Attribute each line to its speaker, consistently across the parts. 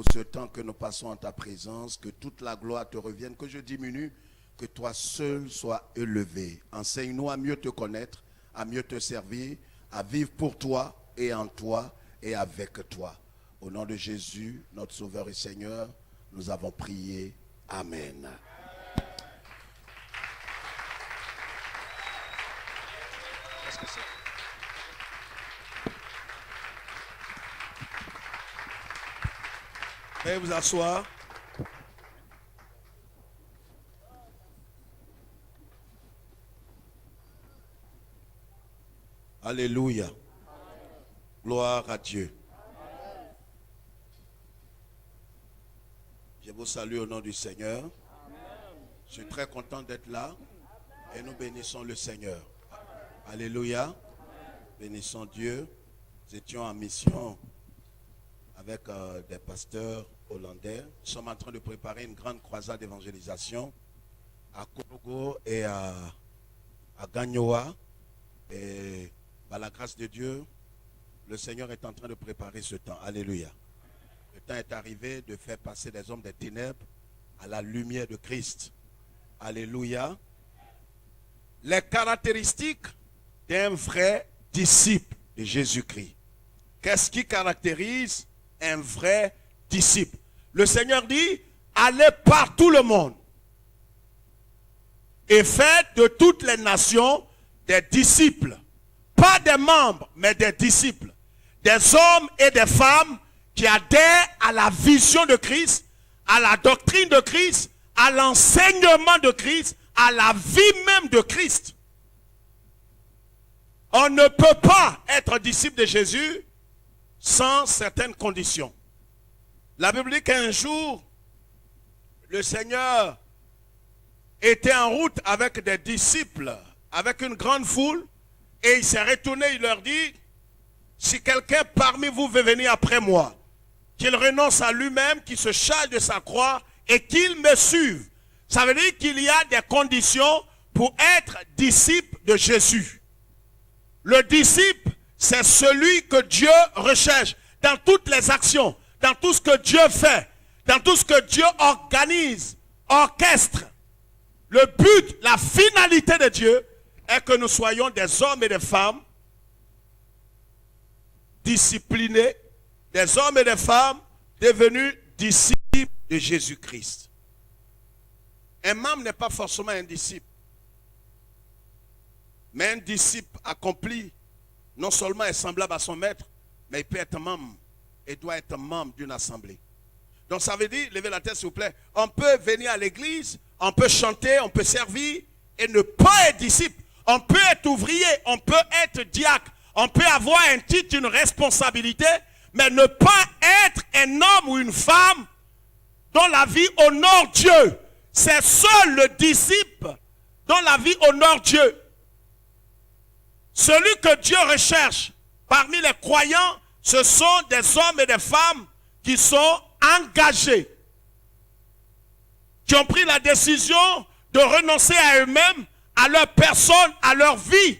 Speaker 1: pour ce temps que nous passons en ta présence, que toute la gloire te revienne, que je diminue, que toi seul sois élevé. Enseigne-nous à mieux te connaître, à mieux te servir, à vivre pour toi et en toi et avec toi. Au nom de Jésus, notre Sauveur et Seigneur, nous avons prié. Amen. Veuillez vous asseoir. Alléluia. Gloire à Dieu. Je vous salue au nom du Seigneur. Je suis très content d'être là et nous bénissons le Seigneur. Alléluia. Bénissons Dieu. Nous étions en mission avec des pasteurs hollandais. Nous sommes en train de préparer une grande croisade d'évangélisation à Korogo et à Gagnoa. Et par la grâce de Dieu, le Seigneur est en train de préparer ce temps. Alléluia. Le temps est arrivé de faire passer les hommes des ténèbres à la lumière de Christ. Alléluia. Les caractéristiques d'un vrai disciple de Jésus-Christ. Qu'est-ce qui caractérise un vrai disciple? Le Seigneur dit, allez par tout le monde et faites de toutes les nations des disciples. Pas des membres, mais des disciples. Des hommes et des femmes qui adhèrent à la vision de Christ, à la doctrine de Christ, à l'enseignement de Christ, à la vie même de Christ. On ne peut pas être disciple de Jésus sans certaines conditions. La Bible dit qu'un jour, le Seigneur était en route avec des disciples, avec une grande foule, et il s'est retourné, il leur dit, si quelqu'un parmi vous veut venir après moi, qu'il renonce à lui-même, qu'il se charge de sa croix et qu'il me suive. Ça veut dire qu'il y a des conditions pour être disciple de Jésus. Le disciple, c'est celui que Dieu recherche dans toutes les actions, dans tout ce que Dieu fait, dans tout ce que Dieu organise, orchestre. Le but, la finalité de Dieu est que nous soyons des hommes et des femmes disciplinés, des hommes et des femmes devenus disciples de Jésus-Christ. Un membre n'est pas forcément un disciple. Mais un disciple accompli, non seulement est semblable à son maître, mais il peut être membre et doit être membre d'une assemblée. Donc ça veut dire, levez la tête s'il vous plaît, on peut venir à l'église, on peut chanter, on peut servir et ne pas être disciple. On peut être ouvrier, on peut être diacre, on peut avoir un titre, une responsabilité, mais ne pas être un homme ou une femme dont la vie honore Dieu. C'est seul le disciple dont la vie honore Dieu. Celui que Dieu recherche parmi les croyants, ce sont des hommes et des femmes qui sont engagés, qui ont pris la décision de renoncer à eux-mêmes, à leur personne, à leur vie,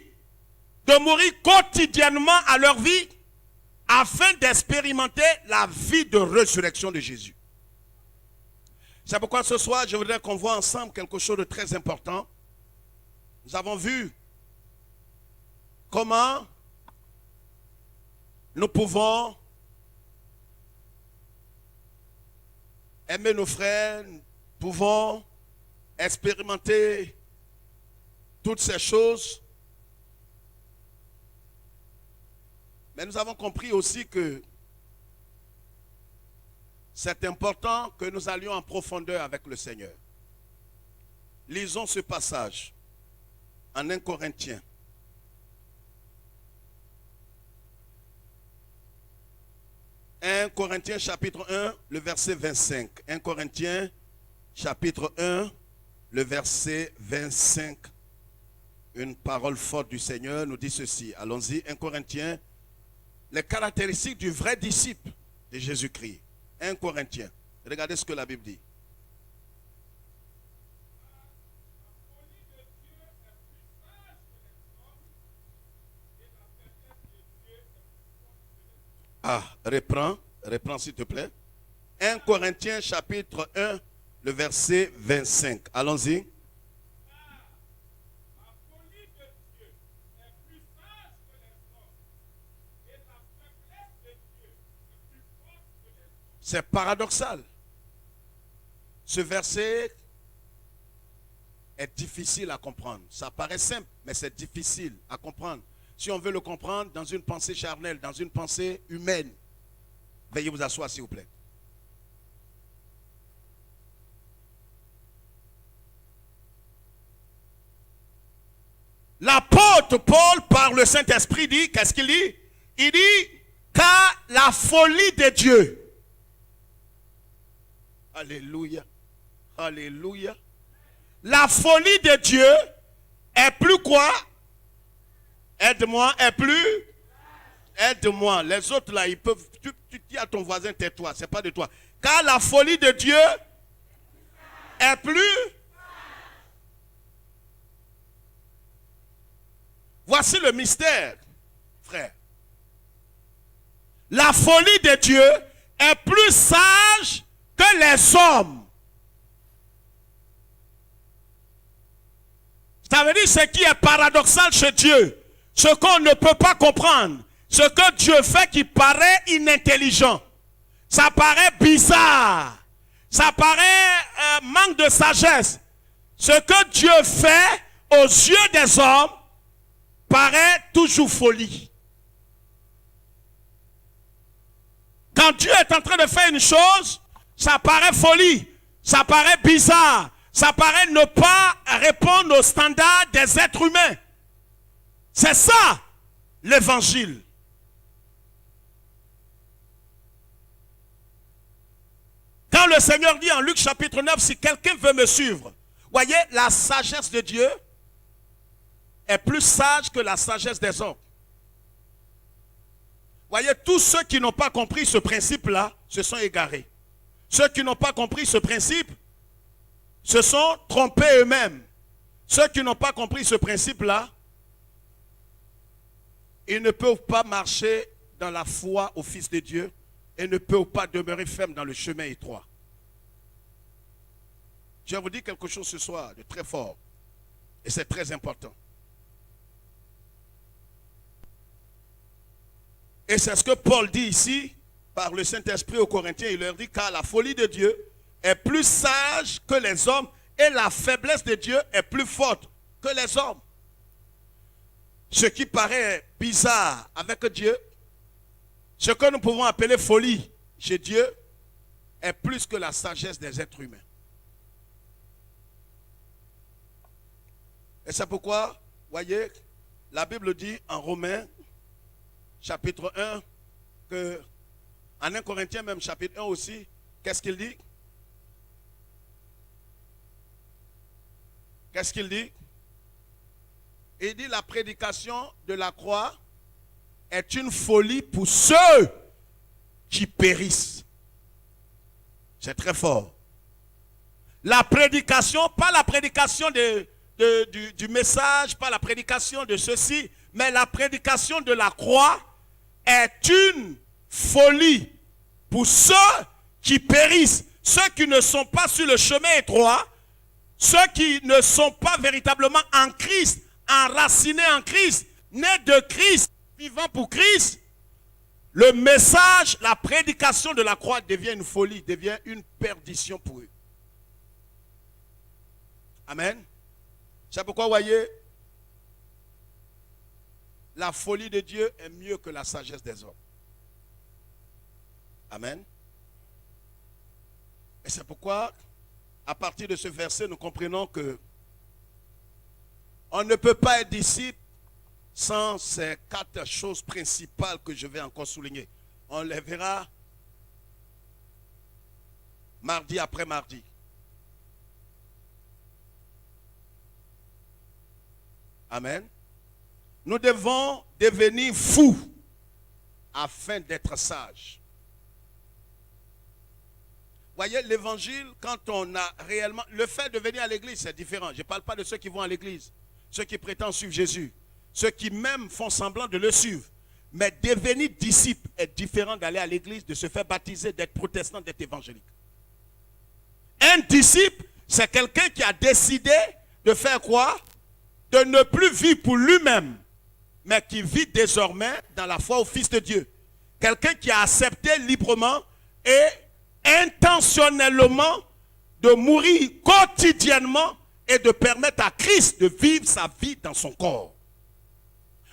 Speaker 1: de mourir quotidiennement à leur vie, afin d'expérimenter la vie de résurrection de Jésus. C'est pourquoi ce soir, je voudrais qu'on voit ensemble quelque chose de très important. Nous avons vu comment nous pouvons aimer nos frères, nous pouvons expérimenter toutes ces choses. Mais nous avons compris aussi que c'est important que nous allions en profondeur avec le Seigneur. Lisons ce passage en 1 Corinthiens. 1 Corinthiens chapitre 1, le verset 25. 1 Corinthiens chapitre 1, le verset 25. Une parole forte du Seigneur nous dit ceci. Allons-y. 1 Corinthiens, les caractéristiques du vrai disciple de Jésus-Christ. 1 Corinthiens. Regardez ce que la Bible dit. Ah, reprends s'il te plaît. 1 Corinthiens chapitre 1, le verset 25. Allons-y. C'est paradoxal. Ce verset est difficile à comprendre. Ça paraît simple, mais c'est difficile à comprendre. Si on veut le comprendre dans une pensée charnelle, dans une pensée humaine, veuillez vous asseoir s'il vous plaît. L'apôtre Paul, par le Saint-Esprit, dit, qu'est-ce qu'il dit? Il dit, car la folie de Dieu. Alléluia. Alléluia. La folie de Dieu est plus quoi? Aide-moi, est plus? Aide-moi. Les autres là, ils peuvent. Tu dis à ton voisin, tais-toi, c'est pas de toi. Car la folie de Dieu est plus. Voici le mystère, frère. La folie de Dieu est plus sage que les hommes. Ça veut dire ce qui est paradoxal chez Dieu, ce qu'on ne peut pas comprendre, ce que Dieu fait qui paraît inintelligent. Ça paraît bizarre. Ça paraît manque de sagesse. Ce que Dieu fait aux yeux des hommes paraît toujours folie. Quand Dieu est en train de faire une chose, ça paraît folie, ça paraît bizarre, ça paraît ne pas répondre aux standards des êtres humains. C'est ça, l'évangile. Quand le Seigneur dit en Luc chapitre 9, si quelqu'un veut me suivre, voyez, la sagesse de Dieu est plus sage que la sagesse des hommes. Voyez, tous ceux qui n'ont pas compris ce principe-là se sont égarés. Ceux qui n'ont pas compris ce principe se sont trompés eux-mêmes. Ceux qui n'ont pas compris ce principe-là, ils ne peuvent pas marcher dans la foi au Fils de Dieu et ne peuvent pas demeurer fermes dans le chemin étroit. Je vais vous dire quelque chose ce soir de très fort et c'est très important. Et c'est ce que Paul dit ici, par le Saint-Esprit aux Corinthiens. Il leur dit, car la folie de Dieu est plus sage que les hommes et la faiblesse de Dieu est plus forte que les hommes. Ce qui paraît bizarre avec Dieu, ce que nous pouvons appeler folie chez Dieu, est plus que la sagesse des êtres humains. Et c'est pourquoi, voyez, la Bible dit en Romains, chapitre 1, que, en 1 Corinthiens même, chapitre 1 aussi, qu'est-ce qu'il dit? Qu'est-ce qu'il dit? Il dit la prédication de la croix est une folie pour ceux qui périssent. C'est très fort. La prédication, pas la prédication du message, pas la prédication de ceci, mais la prédication de la croix est une folie pour ceux qui périssent, ceux qui ne sont pas sur le chemin étroit, ceux qui ne sont pas véritablement en Christ, enracinés en Christ, nés de Christ, vivant pour Christ. Le message, la prédication de la croix devient une folie, devient une perdition pour eux. Amen. C'est pourquoi, voyez, la folie de Dieu est mieux que la sagesse des hommes. Amen. Et c'est pourquoi, à partir de ce verset, nous comprenons que on ne peut pas être disciple sans ces 4 choses principales que je vais encore souligner. On les verra mardi après mardi. Amen. Nous devons devenir fous afin d'être sages. Voyez, l'évangile, quand on a réellement... Le fait de venir à l'église, c'est différent. Je ne parle pas de ceux qui vont à l'église, ceux qui prétendent suivre Jésus, ceux qui même font semblant de le suivre. Mais devenir disciple est différent d'aller à l'église, de se faire baptiser, d'être protestant, d'être évangélique. Un disciple, c'est quelqu'un qui a décidé de faire quoi? De ne plus vivre pour lui-même, mais qui vit désormais dans la foi au Fils de Dieu. Quelqu'un qui a accepté librement et intentionnellement de mourir quotidiennement et de permettre à Christ de vivre sa vie dans son corps.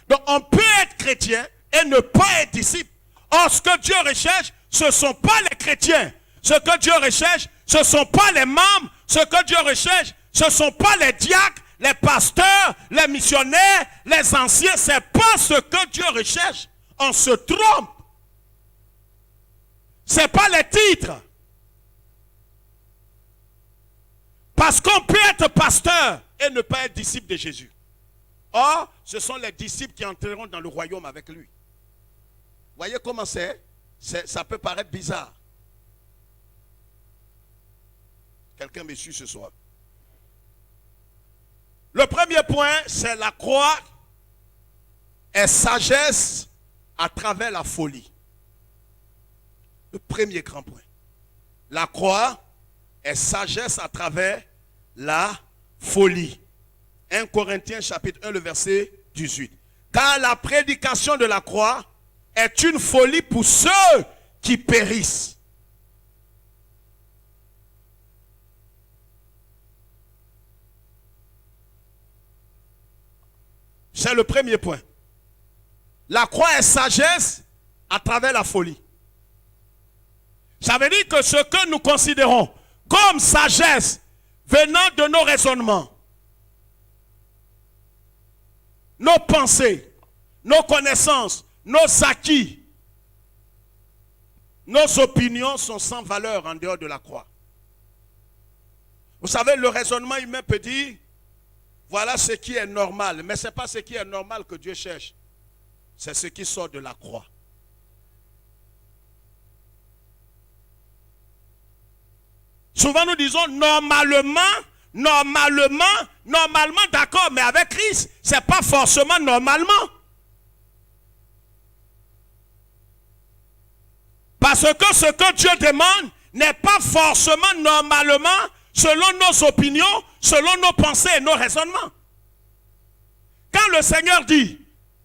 Speaker 1: Donc on peut être chrétien et ne pas être disciple. Or, ce que Dieu recherche, ce ne sont pas les chrétiens. Ce que Dieu recherche, ce ne sont pas les membres. Ce que Dieu recherche, ce ne sont pas les diacres, les pasteurs, les missionnaires, les anciens. Ce n'est pas ce que Dieu recherche. On se trompe. Ce n'est pas les titres. Parce qu'on peut être pasteur et ne pas être disciple de Jésus. Or, ce sont les disciples qui entreront dans le royaume avec lui. Voyez comment c'est? Ça peut paraître bizarre. Quelqu'un me suit ce soir. Le premier point, c'est la croix est sagesse à travers la folie. Le premier grand point. La croix est sagesse à travers la folie. 1 Corinthiens chapitre 1, le verset 18. Car la prédication de la croix est une folie pour ceux qui périssent. C'est le premier point. La croix est sagesse à travers la folie. Ça veut dire que ce que nous considérons comme sagesse venant de nos raisonnements, nos pensées, nos connaissances, nos acquis, nos opinions sont sans valeur en dehors de la croix. Vous savez, le raisonnement humain peut dire, voilà ce qui est normal, mais ce n'est pas ce qui est normal que Dieu cherche. C'est ce qui sort de la croix. Souvent nous disons normalement, d'accord, mais avec Christ, ce n'est pas forcément normalement. Parce que ce que Dieu demande n'est pas forcément normalement selon nos opinions, selon nos pensées et nos raisonnements. Quand le Seigneur dit,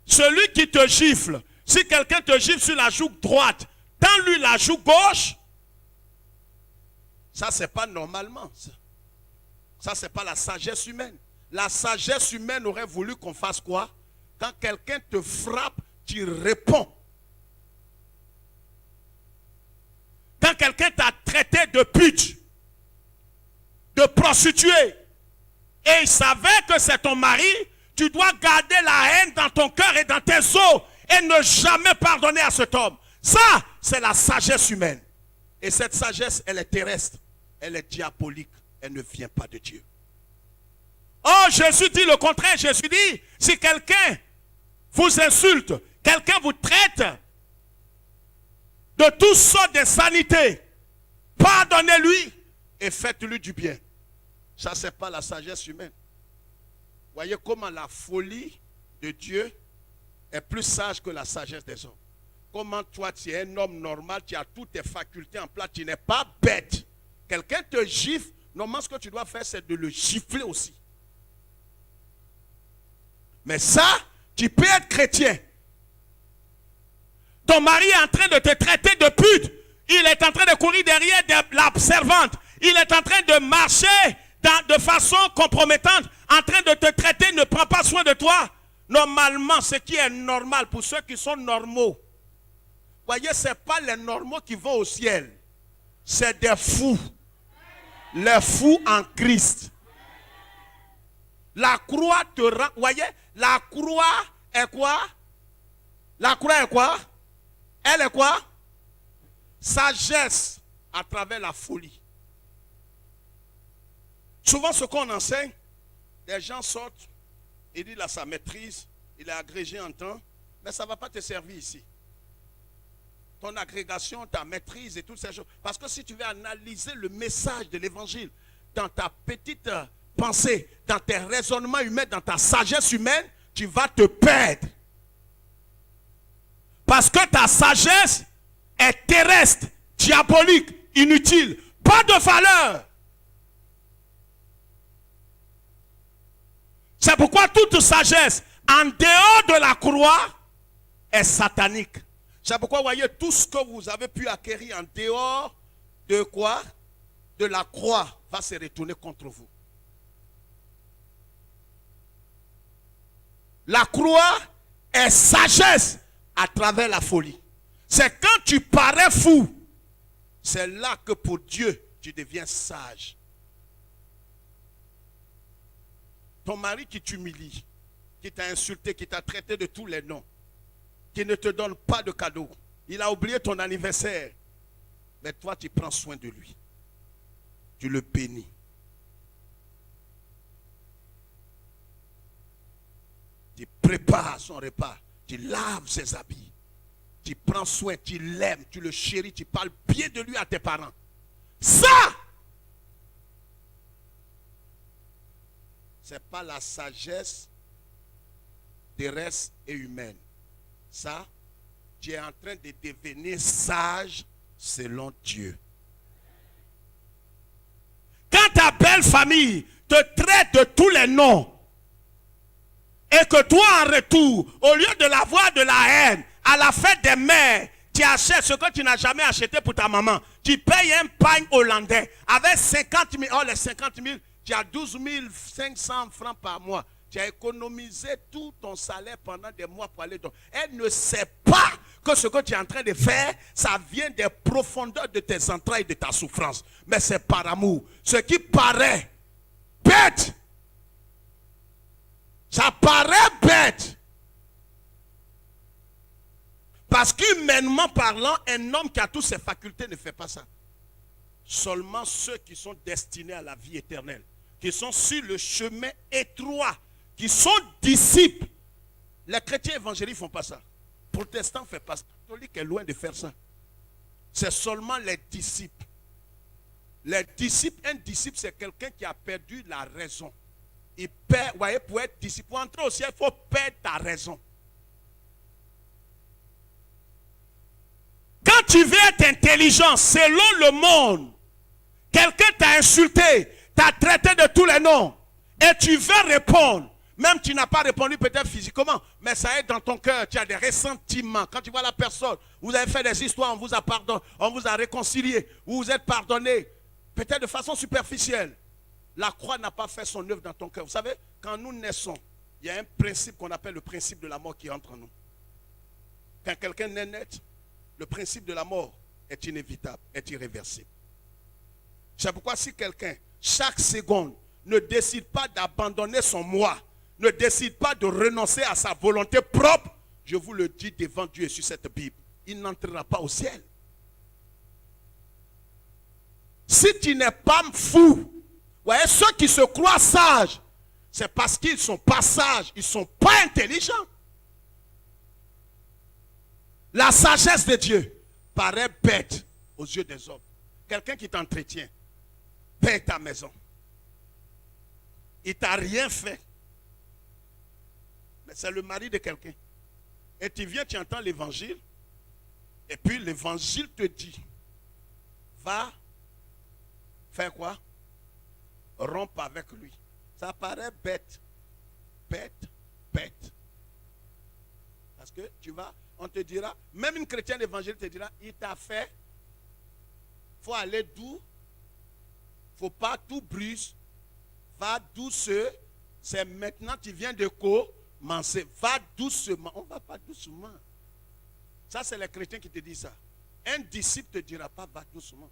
Speaker 1: celui qui te gifle, si quelqu'un te gifle sur la joue droite, tends-lui la joue gauche, ça c'est pas normalement. Ça c'est pas la sagesse humaine. La sagesse humaine aurait voulu qu'on fasse quoi? Quand quelqu'un te frappe, tu réponds. Quand quelqu'un t'a traité de pute, de prostituée, et il savait que c'est ton mari, tu dois garder la haine dans ton cœur et dans tes os et ne jamais pardonner à cet homme. Ça, c'est la sagesse humaine. Et cette sagesse, elle est terrestre, elle est diabolique, elle ne vient pas de Dieu. Oh, Jésus dit le contraire. Jésus dit, si quelqu'un vous insulte, quelqu'un vous traite de toutes sortes d'insanités, pardonnez-lui et faites-lui du bien. Ça, ce n'est pas la sagesse humaine. Voyez comment la folie de Dieu est plus sage que la sagesse des hommes. Comment toi, tu es un homme normal, tu as toutes tes facultés en place, tu n'es pas bête. Quelqu'un te gifle, normalement ce que tu dois faire, c'est de le gifler aussi. Mais ça, tu peux être chrétien. Ton mari est en train de te traiter de pute. Il est en train de courir derrière la servante. Il est en train de marcher de façon compromettante, en train de te traiter, ne prend pas soin de toi. Normalement, ce qui est normal pour ceux qui sont normaux. Voyez, ce n'est pas les normaux qui vont au ciel. C'est des fous. Les fous en Christ. La croix te rend. Voyez, la croix est quoi? La croix est quoi? Elle est quoi? Sagesse à travers la folie. Souvent, ce qu'on enseigne, les gens sortent, ils disent là, sa maîtrise, il est agrégé en temps, mais ça ne va pas te servir ici. Ton agrégation, ta maîtrise et toutes ces choses. Parce que si tu veux analyser le message de l'évangile dans ta petite pensée, dans tes raisonnements humains, dans ta sagesse humaine, tu vas te perdre.
Speaker 2: Parce que ta sagesse est terrestre, diabolique, inutile, pas de valeur. C'est pourquoi toute sagesse en dehors de la croix est satanique. C'est pourquoi vous voyez tout ce que vous avez pu acquérir en dehors de quoi? De la croix va se retourner contre vous. La croix est sagesse à travers la folie. C'est quand tu parais fou, c'est là que pour Dieu, tu deviens sage. Ton mari qui t'humilie, qui t'a insulté, qui t'a traité de tous les noms, qui ne te donne pas de cadeau. Il a oublié ton anniversaire. Mais toi, tu prends soin de lui. Tu le bénis. Tu prépares son repas. Tu laves ses habits. Tu prends soin, tu l'aimes, tu le chéris, tu parles bien de lui à tes parents. Ça, ce n'est pas la sagesse terrestre et humaine. Ça, tu es en train de devenir sage selon Dieu. Quand ta belle famille te traite de tous les noms, et que toi en retour, au lieu de l'avoir de la haine, à la fête des mères, tu achètes ce que tu n'as jamais acheté pour ta maman. Tu payes un pain hollandais avec 50 000. Oh, les 50 000, tu as 12 500 francs par mois. Tu as économisé tout ton salaire pendant des mois pour aller dans. Elle ne sait pas que ce que tu es en train de faire, ça vient des profondeurs de tes entrailles, de ta souffrance. Mais c'est par amour. Ce qui paraît bête, ça paraît bête. Parce qu'humainement parlant, un homme qui a toutes ses facultés ne fait pas ça. Seulement ceux qui sont destinés à la vie éternelle, qui sont sur le chemin étroit, qui sont disciples. Les chrétiens évangéliques ne font pas ça. Les protestants ne font pas ça. Le catholique est loin de faire ça. C'est seulement les disciples. Les disciples, un disciple, c'est quelqu'un qui a perdu la raison. Il perd, vous voyez, pour être disciple, pour entrer au ciel, il faut perdre ta raison. Quand tu veux être intelligent, selon le monde, quelqu'un t'a insulté, t'a traité de tous les noms, et tu veux répondre, même tu n'as pas répondu peut-être physiquement, mais ça est dans ton cœur, tu as des ressentiments. Quand tu vois la personne, vous avez fait des histoires, on vous a pardonné, on vous a réconcilié, vous vous êtes pardonné, peut-être de façon superficielle. La croix n'a pas fait son œuvre dans ton cœur. Vous savez, quand nous naissons, il y a un principe qu'on appelle le principe de la mort qui entre en nous. Quand quelqu'un naît net, le principe de la mort est inévitable, est irréversible. C'est pourquoi si quelqu'un, chaque seconde, ne décide pas d'abandonner son moi, ne décide pas de renoncer à sa volonté propre, je vous le dis devant Dieu et sur cette Bible, il n'entrera pas au ciel. Si tu n'es pas fou, voyez, ceux qui se croient sages, c'est parce qu'ils ne sont pas sages, ils ne sont pas intelligents. La sagesse de Dieu paraît bête aux yeux des hommes. Quelqu'un qui t'entretient, paye ta maison. Il ne t'a rien fait. Mais c'est le mari de quelqu'un. Et tu viens, tu entends l'évangile. Et puis l'évangile te dit, va faire quoi? Rompre avec lui. Ça paraît bête. Bête, bête. Parce que tu vas, on te dira, même une chrétienne évangile te dira, il t'a fait, il faut aller doux, il ne faut pas tout brusque, va doucement, c'est maintenant tu viens de commencer, va doucement, on ne va pas doucement. Ça c'est les chrétiens qui te disent ça. Un disciple ne te dira pas, va doucement.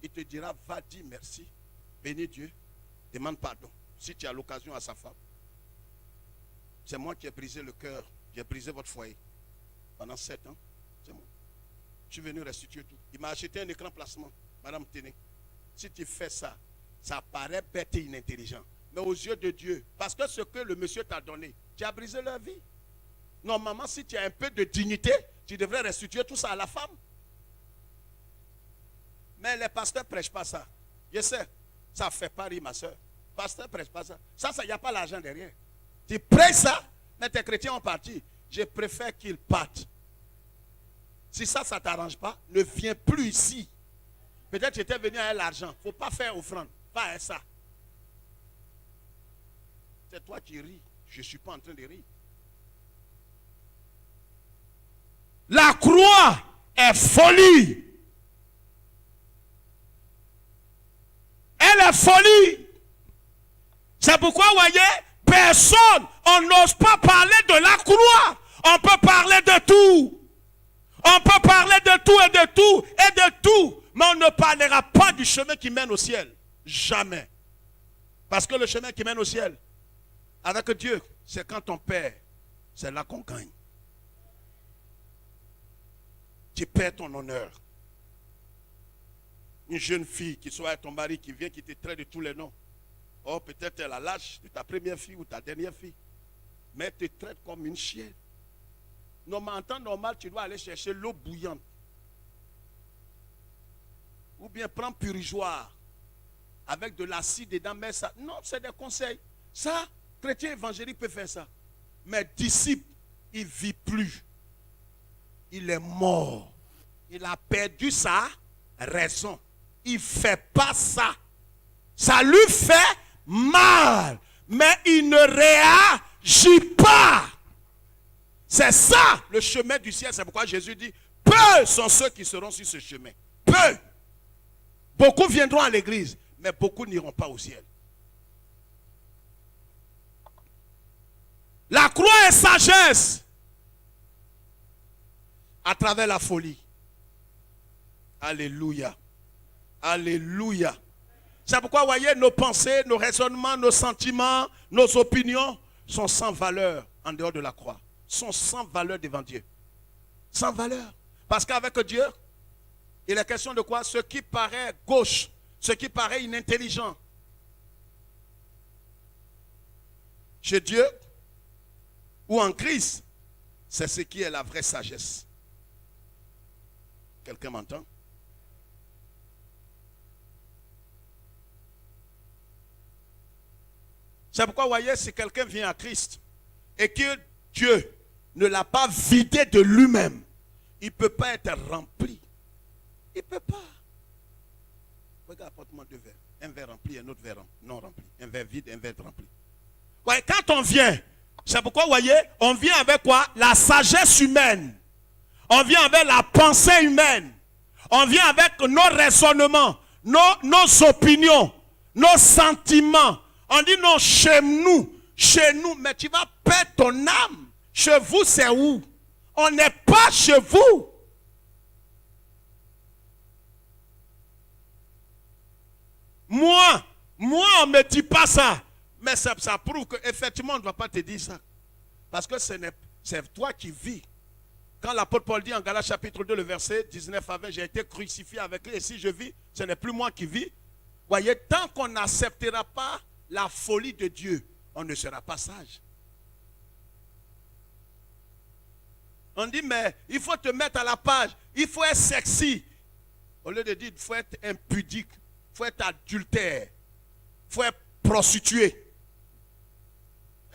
Speaker 2: Il te dira, va dire merci, bénis Dieu, demande pardon, si tu as l'occasion à sa femme. C'est moi qui ai brisé le cœur, j'ai brisé votre foyer. Pendant 7 ans, c'est moi. Je suis venu restituer tout. Il m'a acheté un écran placement. Madame, tenez. Si tu fais ça, ça paraît bête et inintelligent. Mais aux yeux de Dieu, parce que ce que le monsieur t'a donné, tu as brisé leur vie. Normalement, si tu as un peu de dignité, tu devrais restituer tout ça à la femme. Mais les pasteurs ne prêchent pas ça. Je sais, ça fait pas rire ma soeur. Les pasteurs ne prêchent pas ça. Ça, il n'y a pas l'argent derrière. Tu prêches ça, mais tes chrétiens ont parti. Je préfère qu'ils partent. Si ça ne t'arrange pas, ne viens plus ici. Peut-être que j'étais venu avec l'argent. Il ne faut pas faire offrande. Pas avec ça. C'est toi qui ris. Je ne suis pas en train de rire. La croix est folie. Elle est folie. C'est pourquoi, vous voyez, personne, on n'ose pas parler de la croix. On peut parler de tout. On peut parler de tout et de tout et de tout. Mais on ne parlera pas du chemin qui mène au ciel. Jamais. Parce que le chemin qui mène au ciel, avec Dieu, c'est quand on perd. C'est là qu'on gagne. Tu perds ton honneur. Une jeune fille qui soit ton mari qui vient, qui te traite de tous les noms. Oh, peut-être elle a l'âge de ta première fille ou ta dernière fille. Mais elle te traite comme une chienne. Normalement, en temps normal, tu dois aller chercher l'eau bouillante. Ou bien prendre purigeoire. Avec de l'acide dedans, mais ça. Non, c'est des conseils. Ça, chrétien évangélique peut faire ça. Mais disciple, il ne vit plus. Il est mort. Il a perdu sa raison. Il ne fait pas ça. Ça lui fait mal. Mais il ne réagit pas. C'est ça le chemin du ciel. C'est pourquoi Jésus dit, peu sont ceux qui seront sur ce chemin. Peu. Beaucoup viendront à l'église, mais beaucoup n'iront pas au ciel. La croix est sagesse à travers la folie. Alléluia. Alléluia. C'est pourquoi, vous voyez, nos pensées, nos raisonnements, nos sentiments, nos opinions sont sans valeur en dehors de la croix. Sont sans valeur devant Dieu. Sans valeur. Parce qu'avec Dieu, il est question de quoi? Ce qui paraît gauche, ce qui paraît inintelligent. Chez Dieu, ou en Christ, c'est ce qui est la vraie sagesse. Quelqu'un m'entend? C'est pourquoi, vous voyez, si quelqu'un vient à Christ et que Dieu ne l'a pas vidé de lui-même, il ne peut pas être rempli. Il ne peut pas. Regarde, apporte-moi deux verres. Un verre rempli, un autre verre non rempli. Un verre vide, un verre rempli. Ouais, quand on vient, c'est pourquoi, vous voyez, on vient avec quoi? La sagesse humaine. On vient avec la pensée humaine. On vient avec nos raisonnements, nos opinions, nos sentiments. On dit non, chez nous, mais tu vas perdre ton âme. Chez vous, c'est où? On n'est pas chez vous. Moi, on ne me dit pas ça. Mais ça prouve qu'effectivement, on ne va pas te dire ça. Parce que c'est toi qui vis. Quand l'apôtre Paul dit en Galates chapitre 2, le verset 19 à 20, j'ai été crucifié avec lui et si je vis, ce n'est plus moi qui vis. Voyez, tant qu'on n'acceptera pas la folie de Dieu, on ne sera pas sage. On dit, mais il faut te mettre à la page, il faut être sexy. Au lieu de dire, il faut être impudique, il faut être adultère, il faut être prostituée.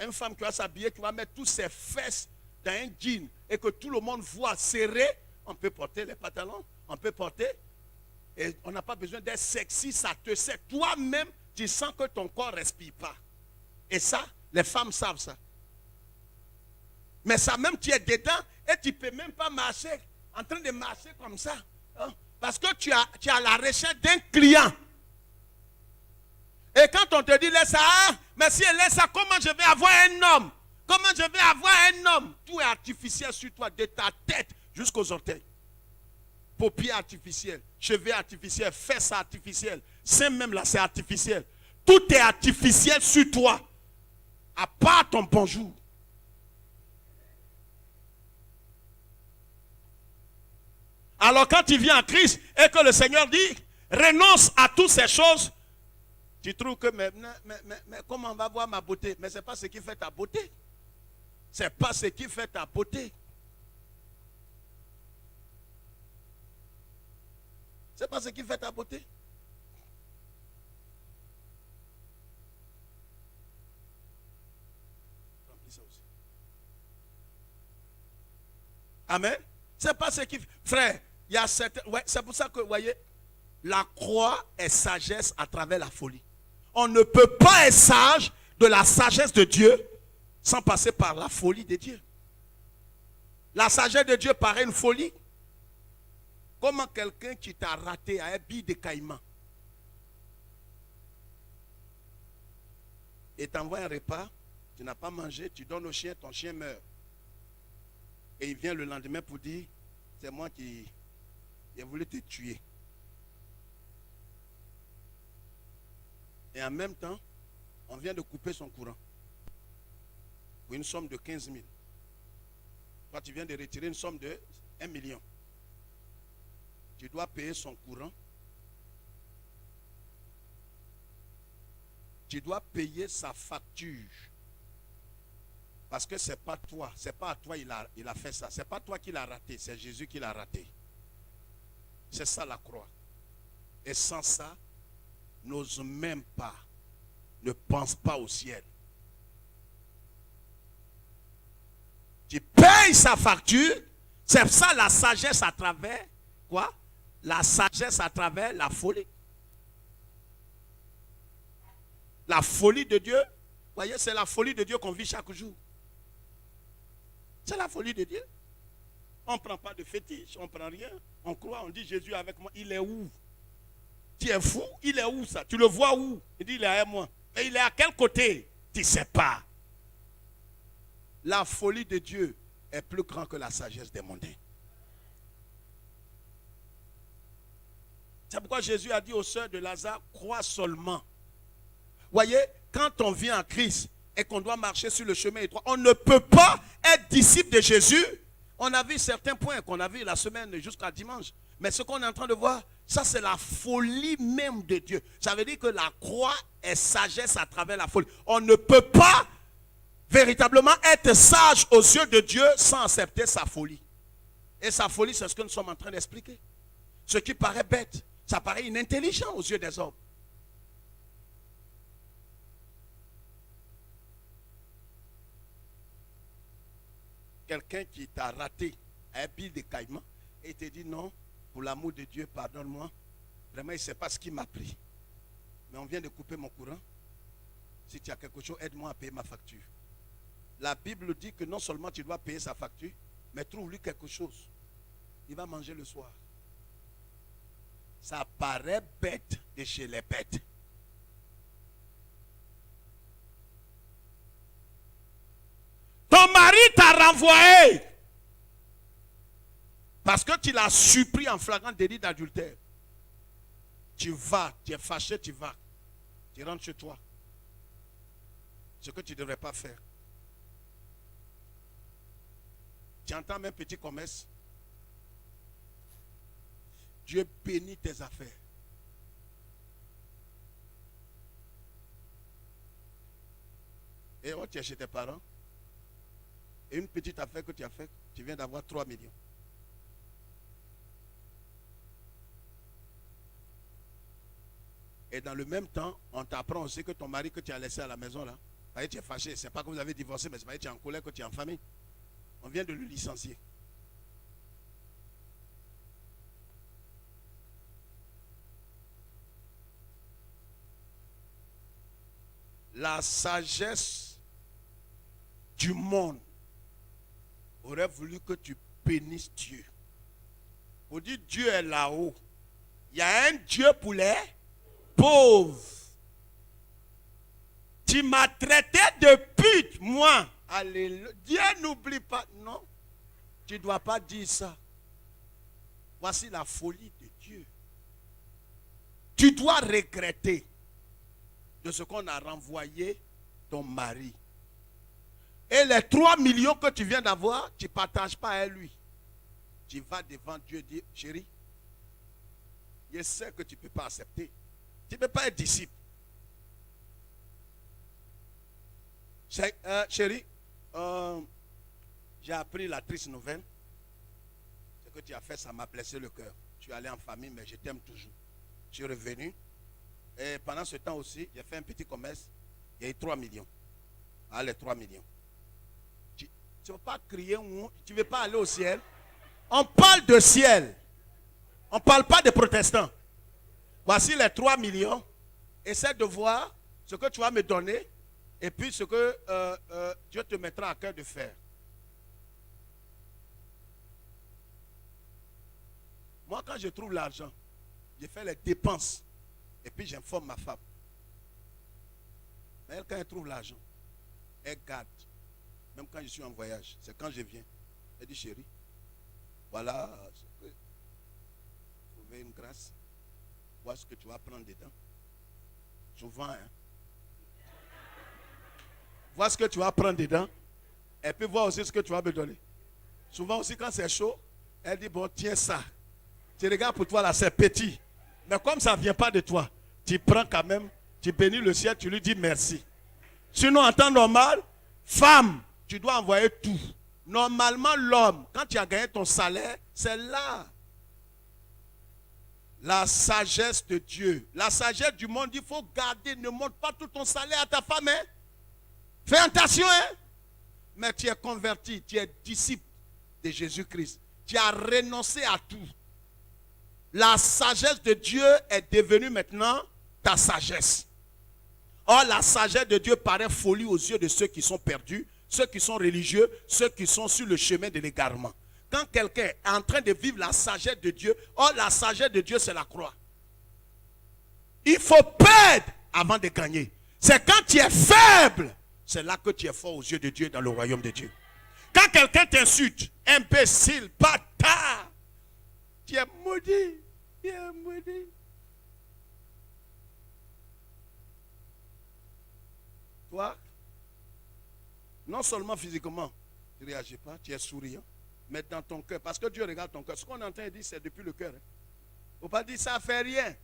Speaker 2: Une femme qui va s'habiller, qui va mettre toutes ses fesses dans un jean et que tout le monde voit serré, on peut porter les pantalons, on peut porter, et on n'a pas besoin d'être sexy, ça te sert. Toi-même, tu sens que ton corps ne respire pas. Et ça, les femmes savent ça. Mais ça même, tu es dedans et tu ne peux même pas marcher, en train de marcher comme ça. Hein? Parce que tu es à la recherche d'un client. Et quand on te dit, laisse ça, mais si elle laisse ça, comment je vais avoir un homme? Comment je vais avoir un homme? Tout est artificiel sur toi, de ta tête jusqu'aux orteils. Paupières artificielles, cheveux artificiels, fesses artificielles, seins même là, c'est artificiel. Tout est artificiel sur toi, à part ton bonjour. Alors quand tu viens en Christ et que le Seigneur dit, renonce à toutes ces choses, tu trouves que, mais comment on va voir ma beauté? Mais ce n'est pas ce qui fait ta beauté. Ce n'est pas ce qui fait ta beauté. Ce n'est pas ce qui fait ta beauté. Remplis ça aussi. Amen. C'est pas ce qui... Frère, il y a certains... Ouais, c'est pour ça que, vous voyez, la croix est sagesse à travers la folie. On ne peut pas être sage de la sagesse de Dieu sans passer par la folie de Dieu. La sagesse de Dieu paraît une folie. Comment quelqu'un qui t'a raté à un billet de caïman et t'envoie un repas, tu n'as pas mangé, tu donnes au chien, ton chien meurt. Et il vient le lendemain pour dire, c'est moi qui ai voulu te tuer. Et en même temps, on vient de couper son courant pour une somme de 15 000. Toi, tu viens de retirer une somme de 1 million. Tu dois payer son courant. Tu dois payer sa facture. Parce que ce n'est pas toi. Ce n'est pas à toi il a fait ça. Ce n'est pas toi qui l'as raté. C'est Jésus qui l'a raté. C'est ça la croix. Et sans ça, n'ose même pas. Ne pense pas au ciel. Tu payes sa facture. C'est ça la sagesse à travers quoi? La sagesse à travers la folie. La folie de Dieu. Vous voyez, c'est la folie de Dieu qu'on vit chaque jour. C'est la folie de Dieu. On ne prend pas de fétiche, on ne prend rien. On croit, on dit Jésus est avec moi. Il est où? Tu es fou? Il est où ça? Tu le vois où? Il dit il est avec moi. Mais il est à quel côté? Tu ne sais pas. La folie de Dieu est plus grande que la sagesse des mondains. C'est pourquoi Jésus a dit aux sœurs de Lazare, crois seulement. Voyez, quand on vient en Christ et qu'on doit marcher sur le chemin étroit, on ne peut pas être disciple de Jésus. On a vu certains points qu'on a vu la semaine jusqu'à dimanche. Mais ce qu'on est en train de voir, ça c'est la folie même de Dieu. Ça veut dire que la croix est sagesse à travers la folie. On ne peut pas véritablement être sage aux yeux de Dieu sans accepter sa folie. Et sa folie, c'est ce que nous sommes en train d'expliquer. Ce qui paraît bête, ça paraît inintelligent aux yeux des hommes. Quelqu'un qui t'a raté à un pile de caïman et te dit non, pour l'amour de Dieu, pardonne-moi. Vraiment, il ne sait pas ce qui m'a pris. Mais on vient de couper mon courant. Si tu as quelque chose, aide-moi à payer ma facture. La Bible dit que non seulement tu dois payer sa facture, mais trouve-lui quelque chose. Il va manger le soir. Ça paraît bête de chez les bêtes. Ton mari t'a renvoyé parce que tu l'as surpris en flagrant délit d'adultère. Tu vas, tu es fâché, tu vas. Tu rentres chez toi. Ce que tu ne devrais pas faire. Tu entends même petit commerce. Dieu bénit tes affaires. Et oh, tu es chez tes parents. Et une petite affaire que tu as faite, tu viens d'avoir 3 millions. Et dans le même temps, on t'apprend aussi que ton mari que tu as laissé à la maison là, tu es fâché. Ce n'est pas que vous avez divorcé, mais c'est que tu es en colère, que tu es en famille. On vient de le licencier. La sagesse du monde aurait voulu que tu bénisses Dieu. On dit Dieu est là-haut. Il y a un Dieu pour les pauvres. Tu m'as traité de pute, moi. Alléluia. Dieu n'oublie pas. Non, tu ne dois pas dire ça. Voici la folie de Dieu. Tu dois regretter de ce qu'on a renvoyé ton mari. Et les 3 millions que tu viens d'avoir, tu ne partages pas à lui. Tu vas devant Dieu et dis, chérie, je sais que tu ne peux pas accepter. Tu ne peux pas être disciple. Chérie, j'ai appris la triste nouvelle. Ce que tu as fait, ça m'a blessé le cœur. Je suis allé en famille, mais je t'aime toujours. Je suis revenu. Et pendant ce temps aussi, j'ai fait un petit commerce. Il y a eu 3 millions. Ah, les 3 millions. Tu ne veux pas crier, tu ne veux pas aller au ciel. On parle de ciel. On ne parle pas des protestants. Voici les 3 millions. Essaie de voir ce que tu vas me donner et puis ce que Dieu te mettra à cœur de faire. Moi, quand je trouve l'argent, je fais les dépenses et puis j'informe ma femme. Mais elle, quand elle trouve l'argent, elle garde. Même quand je suis en voyage, c'est quand je viens. Elle dit, chérie, voilà, trouver une grâce. Vois ce que tu vas prendre dedans. Souvent, hein. Vois ce que tu vas prendre dedans. Et puis vois aussi ce que tu vas me donner. Souvent aussi, quand c'est chaud, elle dit, bon, tiens ça. Tu regardes pour toi là, c'est petit. Mais comme ça ne vient pas de toi, tu prends quand même, tu bénis le ciel, tu lui dis merci. Sinon, en temps normal, femme, tu dois envoyer tout. Normalement, l'homme, quand tu as gagné ton salaire, c'est là. La sagesse de Dieu. La sagesse du monde, il faut garder, ne montre pas tout ton salaire à ta femme. Hein? Fais attention. Hein? Mais tu es converti, tu es disciple de Jésus-Christ. Tu as renoncé à tout. La sagesse de Dieu est devenue maintenant ta sagesse. Or, la sagesse de Dieu paraît folie aux yeux de ceux qui sont perdus, ceux qui sont religieux, ceux qui sont sur le chemin de l'égarement. Quand quelqu'un est en train de vivre la sagesse de Dieu, or la sagesse de Dieu, c'est la croix. Il faut perdre avant de gagner. C'est quand tu es faible, c'est là que tu es fort aux yeux de Dieu dans le royaume de Dieu. Quand quelqu'un t'insulte, imbécile, bâtard, tu es maudit. Tu es maudit. Toi, non seulement physiquement, tu ne réagis pas, tu es souriant, mais dans ton cœur, parce que Dieu regarde ton cœur. Ce qu'on entend dire, c'est depuis le cœur. Il ne faut pas dire ça ne fait rien.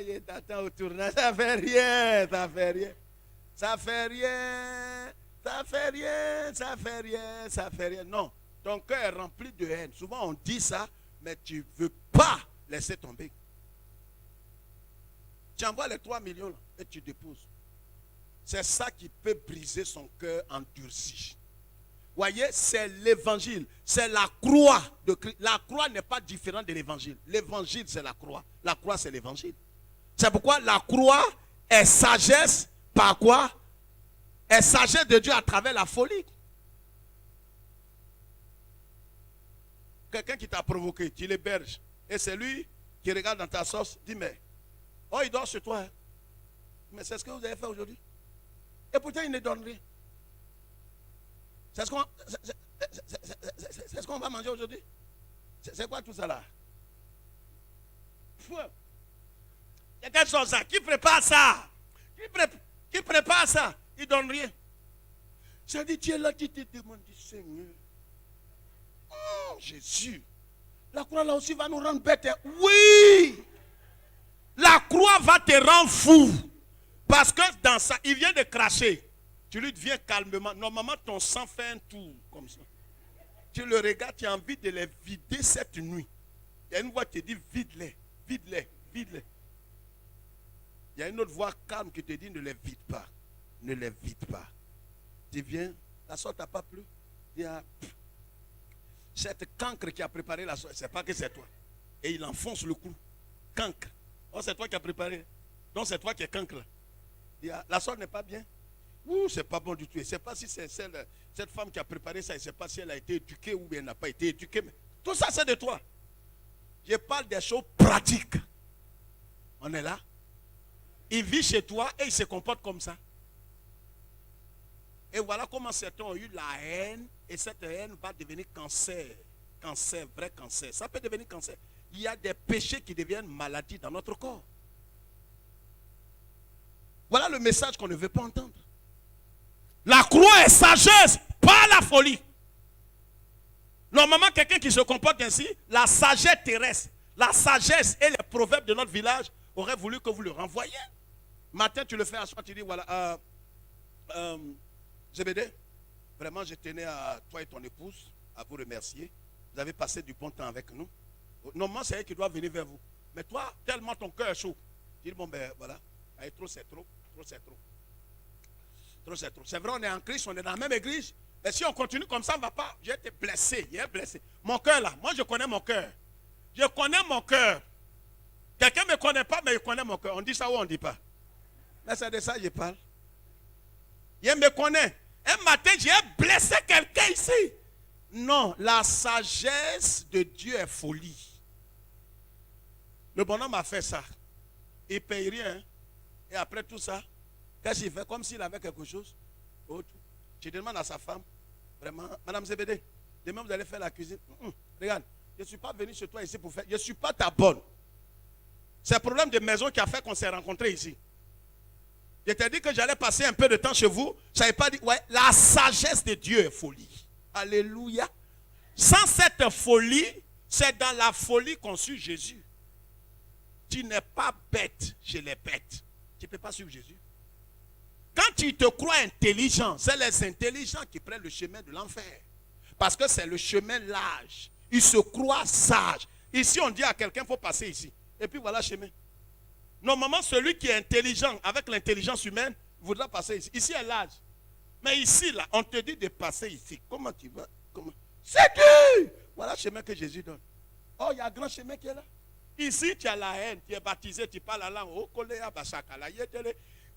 Speaker 2: Il t'attend au tournage, ça ne fait rien, ça ne fait rien. Ça ne fait rien, ça ne fait rien, ça ne fait rien, ça ne fait rien. Non, ton cœur est rempli de haine. Souvent on dit ça, mais tu ne veux pas laisser tomber. Tu envoies les 3 millions là, et tu déposes. C'est ça qui peut briser son cœur endurci. Voyez, c'est l'évangile, c'est la croix de Christ. La croix n'est pas différente de l'évangile. L'évangile, c'est la croix. La croix, c'est l'évangile. C'est pourquoi la croix est sagesse par quoi? Est sagesse de Dieu à travers la folie. Quelqu'un qui t'a provoqué, tu l'héberges. Et c'est lui qui regarde dans ta sauce, dit mais, oh il dort sur toi. Hein. Mais c'est ce que vous avez fait aujourd'hui. Et pourtant il ne donne rien. C'est ce qu'on va manger aujourd'hui. C'est quoi tout ça là? Il y a quelque chose ça. Qui prépare ça? Qui prépare ça? Il ne donne rien. Ça dit, tu es là, tu te demandes, Seigneur. Oh, Jésus. La croix là aussi va nous rendre bêtes. Oui. La croix va te rendre fou. Parce que dans ça, il vient de cracher. Tu lui deviens calmement. Normalement, ton sang fait un tour comme ça. Tu le regardes, tu as envie de les vider cette nuit. Il y a une voix qui te dit, vide-les, vide-les, vide-les. Il y a une autre voix calme qui te dit, ne les vide pas. Ne les vide pas. Tu viens, la sorte n'a pas plu. Il y a cette cancre qui a préparé la sorte. Ce n'est pas que c'est toi. Et il enfonce le cou. Cancre. Oh, c'est toi qui as préparé. Donc c'est toi qui es cancre. La sorte n'est pas bien. Ouh, c'est pas bon du tout. Je ne sais pas si c'est cette femme qui a préparé ça. Je ne sais pas si elle a été éduquée ou elle n'a pas été éduquée. Mais tout ça, c'est de toi. Je parle des choses pratiques. On est là. Il vit chez toi et il se comporte comme ça. Et voilà comment certains ont eu la haine. Et cette haine va devenir cancer. Cancer, vrai cancer. Ça peut devenir cancer. Il y a des péchés qui deviennent maladies dans notre corps. Voilà le message qu'on ne veut pas entendre. La croix est sagesse, pas la folie. Normalement, quelqu'un qui se comporte ainsi, la sagesse terrestre, la sagesse et les proverbes de notre village auraient voulu que vous le renvoyiez. Matin, tu le fais à soi, tu dis, voilà, Zébédée, vraiment, je tenais à toi et ton épouse à vous remercier. Vous avez passé du bon temps avec nous. Normalement, c'est elle qui doit venir vers vous. Mais toi, tellement ton cœur est chaud. Tu dis, bon, ben voilà, allez, trop c'est trop, trop c'est trop. Trop c'est trop. C'est vrai, on est en Christ, on est dans la même église, Mais si on continue comme ça, on ne va pas. J'ai été blessé. J'ai blessé. Mon cœur là, moi je connais mon cœur. Je connais mon cœur. Quelqu'un ne me connaît pas, mais il connaît mon cœur. On dit ça ou on ne dit pas? Mais c'est de ça que je parle. Il me connaît. Un matin, j'ai blessé quelqu'un ici. Non, la sagesse de Dieu est folie. Le bonhomme a fait ça. Il ne paye rien. Et après tout ça, qu'est-ce qu'il fait? Comme s'il avait quelque chose. Tu demandes à sa femme, vraiment, Madame Zébédé, demain vous allez faire la cuisine. Regarde, je ne suis pas venu chez toi ici pour faire. Je ne suis pas ta bonne. C'est le problème de maison qui a fait qu'on s'est rencontrés ici. Je t'ai dit que j'allais passer un peu de temps chez vous. Je n'avais pas dit, ouais, la sagesse de Dieu est folie. Alléluia. Sans cette folie, c'est dans la folie qu'on suit Jésus. Tu n'es pas bête chez les bêtes. Tu ne peux pas suivre Jésus. Quand tu te crois intelligent, c'est les intelligents qui prennent le chemin de l'enfer. Parce que c'est le chemin large. Ils se croient sages. Ici, on dit à quelqu'un, il faut passer ici. Et puis voilà le chemin. Normalement, celui qui est intelligent, avec l'intelligence humaine, voudra passer ici. Ici est large. Mais ici, là, on te dit de passer ici. Comment tu vas? Comment? C'est dur. Voilà le chemin que Jésus donne. Oh, il y a un grand chemin qui est là. Ici, tu as la haine, tu es baptisé, tu parles la langue.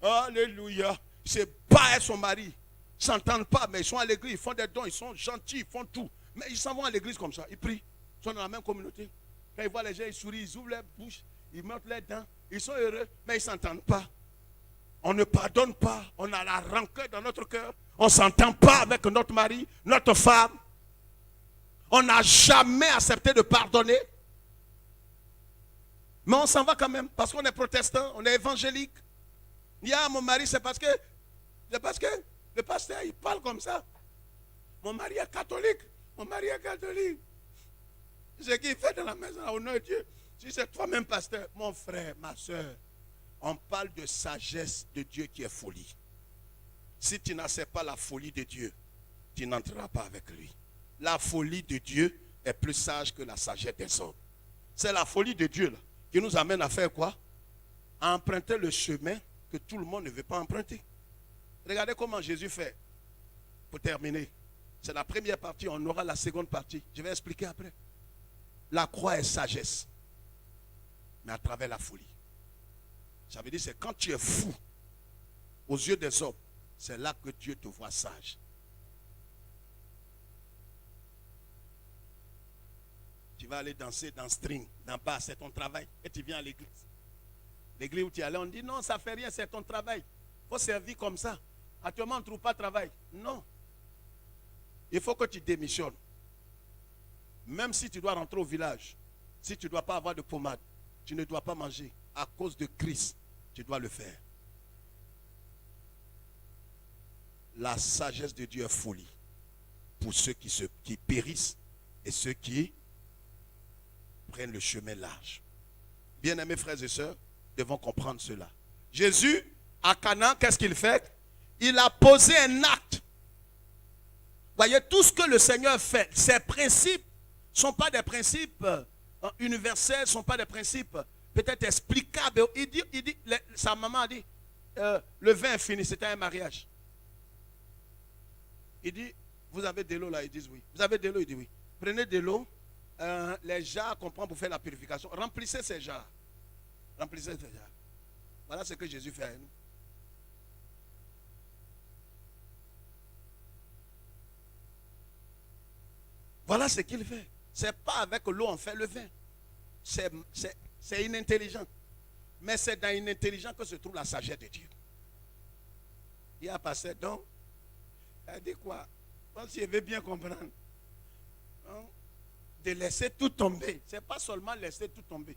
Speaker 2: Oh, alléluia. C'est pas son mari. Ils ne s'entendent pas, mais ils sont à l'église, ils font des dons, ils sont gentils, ils font tout. Mais ils s'en vont à l'église comme ça, ils prient. Ils sont dans la même communauté. Quand ils voient les gens, ils sourient, ils ouvrent les bouches, ils montent les dents. Ils sont heureux, mais ils ne s'entendent pas. On ne pardonne pas. On a la rancœur dans notre cœur. On ne s'entend pas avec notre mari, notre femme. On n'a jamais accepté de pardonner. Mais on s'en va quand même parce qu'on est protestant, on est évangélique. Il y a mon mari, c'est parce que le pasteur, il parle comme ça. Mon mari est catholique. Mon mari est catholique. Ce qu'il fait dans la maison, au nom de Dieu. Si c'est toi-même pasteur, mon frère, ma soeur, on parle de sagesse de Dieu qui est folie. Si tu n'acceptes pas la folie de Dieu, tu n'entreras pas avec lui. La folie de Dieu est plus sage que la sagesse des hommes. C'est la folie de Dieu là, qui nous amène à faire quoi? À emprunter le chemin que tout le monde ne veut pas emprunter. Regardez comment Jésus fait. Pour terminer, c'est la première partie, on aura la seconde partie. Je vais expliquer après. La croix est sagesse, mais à travers la folie. Ça veut dire c'est quand tu es fou aux yeux des hommes, c'est là que Dieu te voit sage. Tu vas aller danser dans string, dans bar, c'est ton travail, et tu viens à l'église. L'église où tu es allé, on dit non, ça ne fait rien, c'est ton travail. Il faut servir comme ça. Actuellement, on ne trouve pas de travail. Non. Il faut que tu démissionnes. Même si tu dois rentrer au village, si tu ne dois pas avoir de pommade, tu ne dois pas manger. À cause de Christ, tu dois le faire. La sagesse de Dieu est folie pour ceux qui périssent et ceux qui prennent le chemin large. Bien-aimés frères et sœurs, devons comprendre cela. Jésus, à Cana, qu'est-ce qu'il fait? Il a posé un acte. Voyez, tout ce que le Seigneur fait, ses principes ne sont pas des principes universels, ne sont pas des principes peut-être explicables. Il dit, sa maman a dit, le vin est fini, c'était un mariage. Il dit, vous avez de l'eau là? Ils disent oui. Vous avez de l'eau? Il dit oui. Prenez de l'eau, les jarres qu'on prend pour faire la purification. Remplissez ces jarres. Remplissez ces jarres. Voilà ce que Jésus fait à nous. Voilà ce qu'il fait. Ce n'est pas avec l'eau on fait le vin. C'est inintelligent. Mais c'est dans l'inintelligence que se trouve la sagesse de Dieu. Il a passé donc. Elle dit quoi? Quand si elle veut bien comprendre. Hein? De laisser tout tomber. Ce n'est pas seulement laisser tout tomber.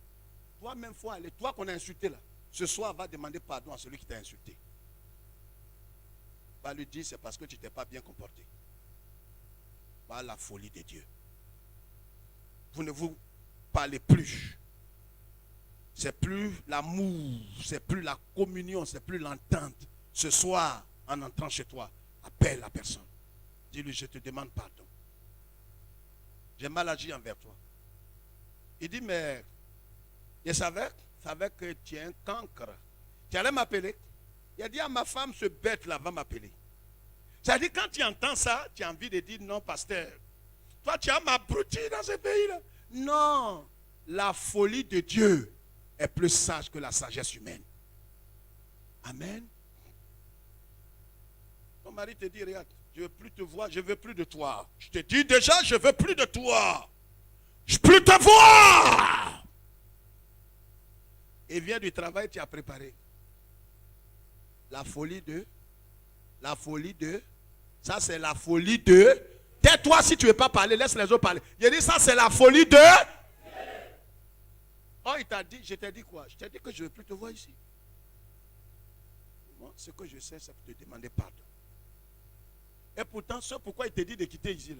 Speaker 2: Toi-même, il faut aller. Toi qu'on a insulté là. Ce soir, va demander pardon à celui qui t'a insulté. Va lui dire c'est parce que tu ne t'es pas bien comporté. Voilà la folie de Dieu. Vous ne vous parlez plus. C'est plus l'amour, c'est plus la communion, c'est plus l'entente. Ce soir, en entrant chez toi, appelle la personne. Dis-lui, je te demande pardon. J'ai mal agi envers toi. Il dit, mais je savais que tu es un cancre. Tu allais m'appeler. Il a dit à ma femme, ce bête-là va m'appeler. C'est-à-dire, quand tu entends ça, tu as envie de dire non, pasteur. Toi, tu as m'abruti dans ce pays-là. Non, la folie de Dieu est plus sage que la sagesse humaine. Amen. Ton mari te dit, regarde, je ne veux plus te voir, je ne veux plus de toi. Je te dis déjà, je ne veux plus de toi. Je ne veux plus te voir. Et vient du travail, tu as préparé. La folie de. Ça, c'est la folie de. Tais-toi si tu ne veux pas parler, laisse les autres parler. Il dit, ça, c'est la folie de. Oh, il t'a dit, je t'ai dit quoi? Je t'ai dit que je ne veux plus te voir ici. Moi, ce que je sais, c'est pour te demander pardon. Et pourtant, ce pourquoi il te dit de quitter ici,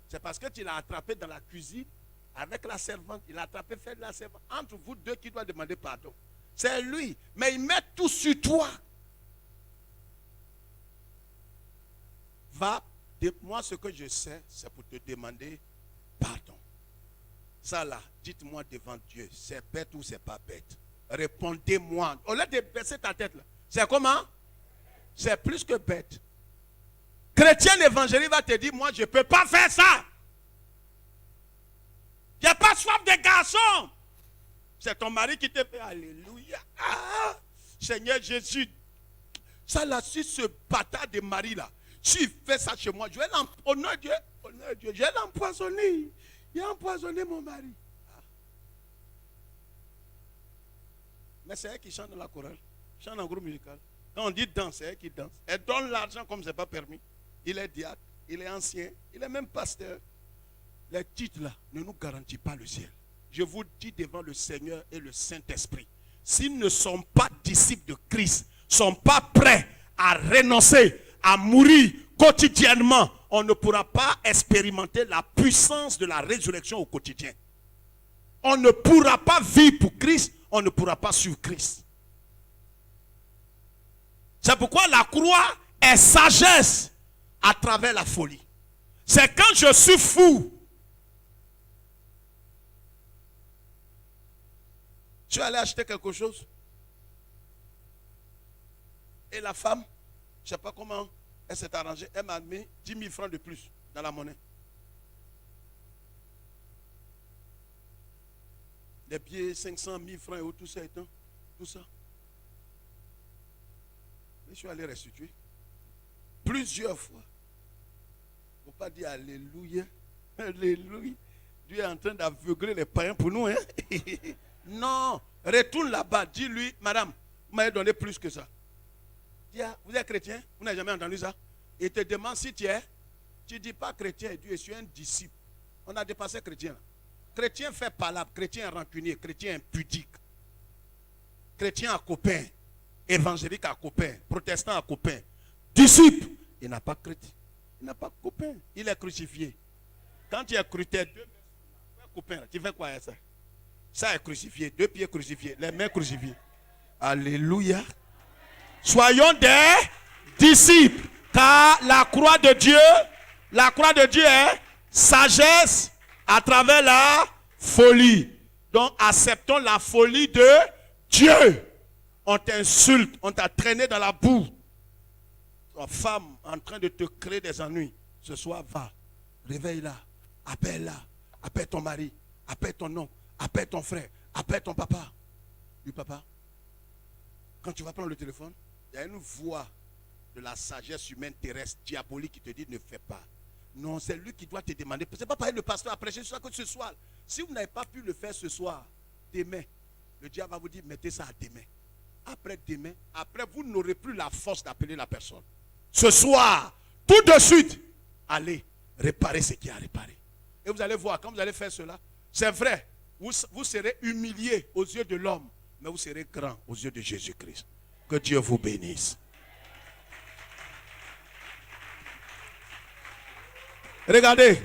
Speaker 2: c'est parce que tu l'as attrapé dans la cuisine avec la servante. Il a attrapé, fait de la servante. Entre vous deux qui doit demander pardon. C'est lui. Mais il met tout sur toi. Va, moi ce que je sais, c'est pour te demander pardon. Ça là, dites-moi devant Dieu, c'est bête ou c'est pas bête? Répondez-moi. Au lieu de baisser ta tête là, c'est comment? C'est plus que bête. Chrétien évangélique va te dire, moi je ne peux pas faire ça. Il n'y a pas soif de garçons. C'est ton mari qui te fait alléluia. Ah, Seigneur Jésus. Ça là, si ce bâtard de mari là, s'il fait ça chez moi, je vais l'empoisonner. Je vais l'empoisonner. Il a empoisonné mon mari. Ah. Mais c'est elle qui chante dans la chorale. Chante en groupe musical. Quand on dit danse, c'est elle qui danse. Elle donne l'argent comme ce n'est pas permis. Il est diacre, il est ancien, il est même pasteur. Les titres là ne nous garantissent pas le ciel. Je vous dis devant le Seigneur et le Saint-Esprit, s'ils ne sont pas disciples de Christ, ne sont pas prêts à renoncer, à mourir quotidiennement, on ne pourra pas expérimenter la puissance de la résurrection au quotidien. On ne pourra pas vivre pour Christ, on ne pourra pas suivre Christ. C'est pourquoi la croix est sagesse à travers la folie. C'est quand je suis fou. Je suis allé acheter quelque chose. Et la femme, je ne sais pas comment elle s'est arrangée, elle m'a mis 10 000 francs de plus dans la monnaie. Les billets, 500 000 francs et tout ça étant, tout ça. Et je suis allé restituer. Plusieurs fois. Il ne faut pas dire alléluia. Alléluia. Dieu est en train d'aveugler les païens pour nous. Hein? Non. Retourne là-bas. Dis-lui, madame, vous m'avez donné plus que ça. Dis, vous êtes chrétien? Vous n'avez jamais entendu ça? Il te demande si tu es. Tu ne dis pas chrétien, Dieu, je suis un disciple. On a dépassé chrétien. Chrétien fait palabre. Chrétien rancunier. Chrétien impudique. Chrétien à copain. Évangélique à copain. Protestant à copain. Disciple. Il n'a pas chrétien. Il n'a pas copain. Il est crucifié. Quand tu es crucifié, copain, tu fais quoi avec ça? Ça est crucifié. 2 pieds crucifiés. Les mains crucifiées. Alléluia. Soyons des disciples. Car la croix de Dieu est sagesse à travers la folie. Donc acceptons la folie de Dieu. On t'insulte, on t'a traîné dans la boue. Une femme en train de te créer des ennuis. Ce soir, va, réveille-la, appelle-la, appelle ton mari, appelle ton oncle, appelle ton frère, appelle ton papa. Du papa, quand tu vas prendre le téléphone, il y a une voix de la sagesse humaine terrestre, diabolique qui te dit ne fais pas. Non, c'est lui qui doit te demander. Ce n'est pas pareil, le pasteur a prêché que ce soir. Si vous n'avez pas pu le faire ce soir, demain, le diable va vous dire mettez ça à demain. Après demain, après vous n'aurez plus la force d'appeler la personne. Ce soir, tout de suite, allez réparer ce qui a réparé. Et vous allez voir, quand vous allez faire cela, c'est vrai, vous serez humilié aux yeux de l'homme, mais vous serez grand aux yeux de Jésus-Christ. Que Dieu vous bénisse. Regardez.